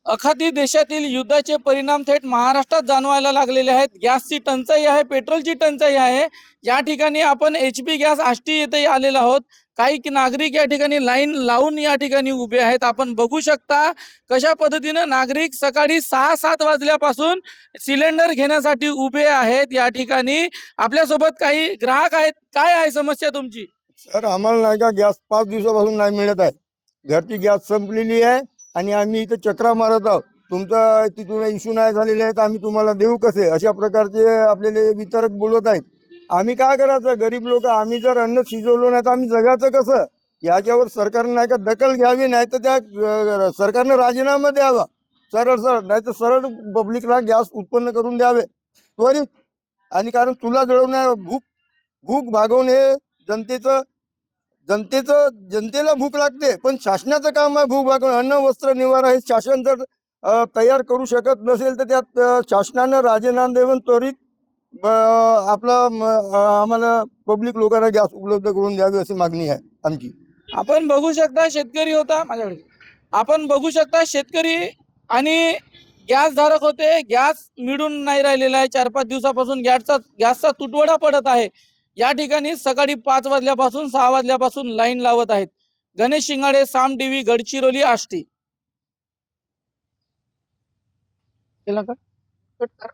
अखाती देशातील युद्धाचे परिणाम थेट महाराष्ट्रात जाणवायला लागलेले आहेत। गॅसची टंचाई आहे, पेट्रोलची टंचाई आहे। या ठिकाणी आपण HP गॅस आष्टी येथे आलेलो आहोत। काही नागरिक या ठिकाणी लाईन लावून या ठिकाणी उभे आहेत। आपण बघू शकता कशा पद्धतीने नागरिक सकाळी 6-7 वाजल्यापासून सिलेंडर घेण्यासाठी उभे आहेत। या ठिकाणी आपल्यासोबत काही ग्राहक आहेत। काय आहे समस्या तुमची? सर आम्हाला नाही का गॅस 5 दिवसापासून नाही मिळत आहे। घरची गॅस संपलेली आहे आणि आम्ही इथे चक्रा मारत आहोत। तुमचा तिथून इश्यू नाही झालेले आहेत, आम्ही तुम्हाला देऊ कसे, अशा प्रकारचे आपल्याला वितरक बोलत आहेत। आम्ही काय करायचं, गरीब लोक, आम्ही जर अन्न शिजवलं नाही तर आम्ही जगायचं कसं? याच्यावर सरकारने नाही का दखल घ्यावी, नाही तर त्या सरकारने राजीनामा द्यावा सरळ सरळ, नाही तर सरळ पब्लिकला गॅस उत्पन्न करून द्यावे त्वरित। आणि कारण तुला जळवण्या भूक भूक भागवणे जनतेचं जनतेला भूक लागते, पण शासनाचं काम आहे भूक भागवणं। अन्न वस्त्र निवारा हे शासन जर तयार करू शकत नसेल तर त्यात शासनानं राजीनामा देऊन त्वरित आम्हाला पब्लिक लोकांना गॅस उपलब्ध करून द्यावी अशी मागणी आहे आमची। आपण बघू शकता शेतकरी होता माझ्याकडे। आपण बघू शकता शेतकरी आणि गॅस धारक होते। गॅस मिळून नाही राहिलेला आहे। 4-5 दिवसापासून गॅसचा तुटवडा पडत आहे। या ठिकाणी सकाळी 5 वाजल्यापासून 6 वाजल्यापासून लाईन लावत आहेत। गणेश शिंगाडे, साम टीव्ही, गडचिरोली, आष्टी। केला का? कट कर।